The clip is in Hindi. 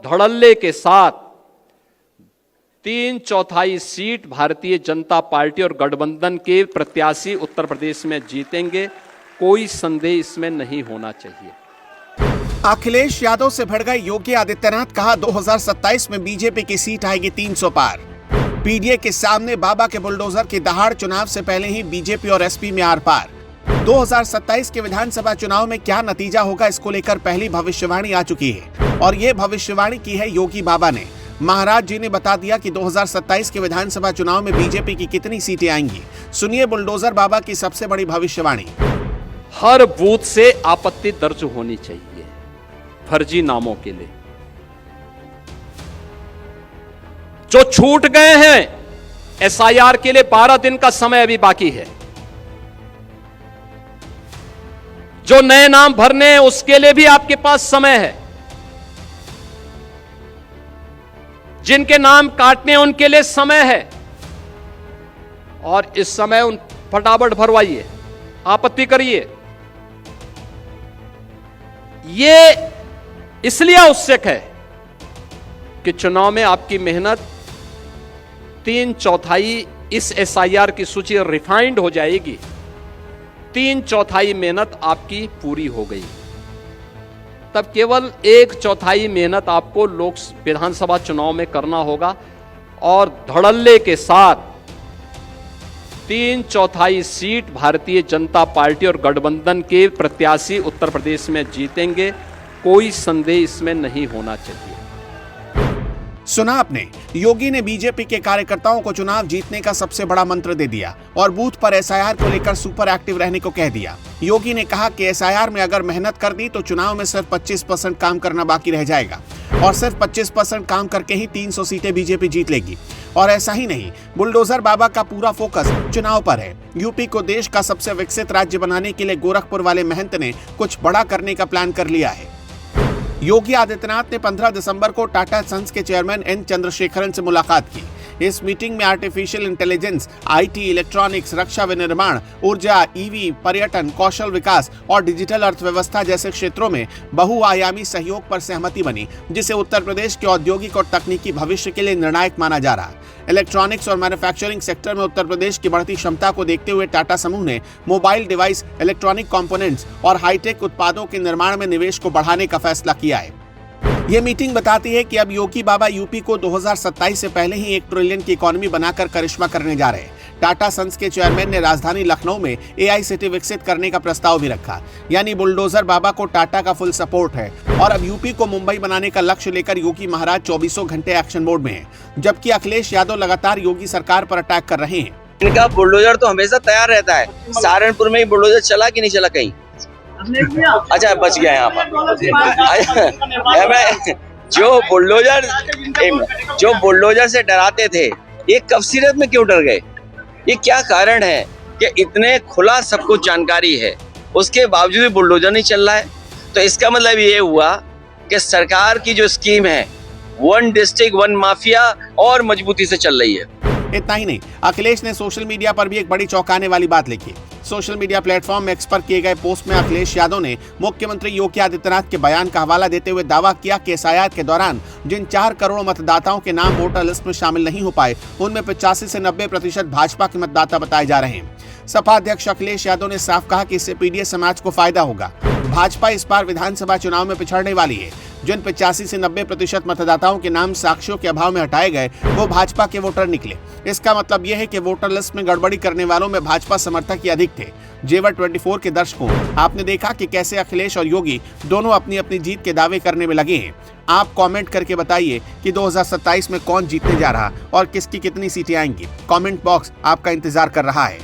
धड़ल्ले के साथ 3/4 सीट भारतीय जनता पार्टी और गठबंधन के प्रत्याशी उत्तर प्रदेश में जीतेंगे, कोई संदेह इसमें नहीं होना चाहिए। अखिलेश यादव से भिड़ गए योगी आदित्यनाथ, कहा 2027 में बीजेपी की सीट आएगी 300 पार। पीडीए के सामने बाबा के बुलडोजर की दहाड़, चुनाव से पहले ही बीजेपी और एसपी में आर पार। 2027 के विधानसभा चुनाव में क्या नतीजा होगा, इसको लेकर पहली भविष्यवाणी आ चुकी है और ये भविष्यवाणी की है योगी बाबा ने। महाराज जी ने बता दिया कि 2027 के विधानसभा चुनाव में बीजेपी की कितनी सीटें आएंगी। सुनिए बुलडोजर बाबा की सबसे बड़ी भविष्यवाणी। हर बूथ से आपत्ति दर्ज होनी चाहिए फर्जी नामों के लिए। जो छूट गए हैं एसआईआर के लिए 12 दिन का समय अभी बाकी है। जो नए नाम भरने हैं उसके लिए भी आपके पास समय है। जिनके नाम काटने हैं उनके लिए समय है और इस समय उन फटाफट भरवाइए, आपत्ति करिए। ये इसलिए आवश्यक है कि चुनाव में आपकी मेहनत 3/4 इस एसआईआर की सूची रिफाइंड हो जाएगी। 3/4 मेहनत आपकी पूरी हो गई, तब केवल 1/4 मेहनत आपको विधानसभा चुनाव में करना होगा और धड़ल्ले के साथ 3/4 सीट भारतीय जनता पार्टी और गठबंधन के प्रत्याशी उत्तर प्रदेश में जीतेंगे, कोई संदेह इसमें नहीं होना चाहिए। सुना आपने, योगी ने बीजेपी के कार्यकर्ताओं को चुनाव जीतने का सबसे बड़ा मंत्र दे दिया और बूथ पर एसआईआर को लेकर सुपर एक्टिव रहने को कह दिया। योगी ने कहा कि एसआईआर में अगर मेहनत कर दी तो चुनाव में सिर्फ 25% काम करना बाकी रह जाएगा और सिर्फ 25% काम करके ही 300 सीटें बीजेपी जीत लेगी। और ऐसा ही नहीं, बुलडोजर बाबा का पूरा फोकस चुनाव पर है। यूपी को देश का सबसे विकसित राज्य बनाने के लिए गोरखपुर वाले महंत ने कुछ बड़ा करने का प्लान कर लिया है। योगी आदित्यनाथ ने 15 दिसंबर को टाटा सन्स के चेयरमैन एन चंद्रशेखरन से मुलाकात की। इस मीटिंग में आर्टिफिशियल इंटेलिजेंस, आईटी, इलेक्ट्रॉनिक्स, रक्षा विनिर्माण, ऊर्जा, ईवी, पर्यटन, कौशल विकास और डिजिटल अर्थव्यवस्था जैसे क्षेत्रों में बहुआयामी सहयोग पर सहमति बनी, जिसे उत्तर प्रदेश के औद्योगिक और तकनीकी भविष्य के लिए निर्णायक माना जा रहा है। इलेक्ट्रॉनिक्स और मैन्युफैक्चरिंग सेक्टर में उत्तर प्रदेश की बढ़ती क्षमता को देखते हुए टाटा समूह ने मोबाइल डिवाइस, इलेक्ट्रॉनिक कंपोनेंट्स और हाईटेक उत्पादों के निर्माण में निवेश को बढ़ाने का फैसला किया है। ये मीटिंग बताती है कि अब योगी बाबा यूपी को 2027 से पहले ही 1 ट्रिलियन की इकोनॉमी बनाकर करिश्मा करने जा रहे हैं। टाटा सन्स के चेयरमैन ने राजधानी लखनऊ में एआई सिटी विकसित करने का प्रस्ताव भी रखा। यानी बुलडोजर बाबा को टाटा का फुल सपोर्ट है और अब यूपी को मुंबई बनाने का लक्ष्य लेकर योगी महाराज 24 घंटे एक्शन मोड में है, जबकि अखिलेश यादव लगातार योगी सरकार पर अटैक कर रहे हैं। इनका बुलडोजर तो हमेशा तैयार रहता है। सहारनपुर में ही बुलडोजर चला कि नहीं चला कहीं? अच्छा, बच गया यहाँ पर। जो बुलडोजर से डराते थे, ये कब सीरत में क्यों डर गए? ये क्या कारण है कि इतने खुला सब कुछ जानकारी है, उसके बावजूद भी बुलडोजर नहीं चल रहा है? तो इसका मतलब ये हुआ कि सरकार की जो स्कीम है 1 डिस्ट्रिक्ट 1 माफिया और मजबूती से चल रही है। इतना ही नहीं, अखिलेश ने सोशल मीडिया पर भी एक बड़ी चौंकाने वाली बात लिखी। सोशल मीडिया प्लेटफॉर्म एक्स पर किए गए पोस्ट में अखिलेश यादव ने मुख्यमंत्री योगी आदित्यनाथ के बयान का हवाला देते हुए दावा किया कि एसआईआर के दौरान जिन 4 करोड़ मतदाताओं के नाम वोटर लिस्ट में शामिल नहीं हो पाए, उनमें 85 से 90% भाजपा के मतदाता बताए जा रहे हैं। सपा अध्यक्ष अखिलेश यादव ने साफ कहा कि इससे पीडीए समाज को फायदा होगा। भाजपा इस बार विधानसभा चुनाव में पिछड़ने वाली है। जिन 85 से 90% मतदाताओं के नाम साक्ष्यों के अभाव में हटाए गए, वो भाजपा के वोटर निकले। इसका मतलब यह है कि वोटर लिस्ट में गड़बड़ी करने वालों में भाजपा समर्थक ही अधिक थे। जेवर 24 के दर्शकों, आपने देखा कि कैसे अखिलेश और योगी दोनों अपनी अपनी जीत के दावे करने में लगे हैं। आप कमेंट करके बताइए कि 2027 में कौन जीतने जा रहा और किसकी कितनी सीटें आएंगी। कमेंट बॉक्स आपका इंतजार कर रहा है।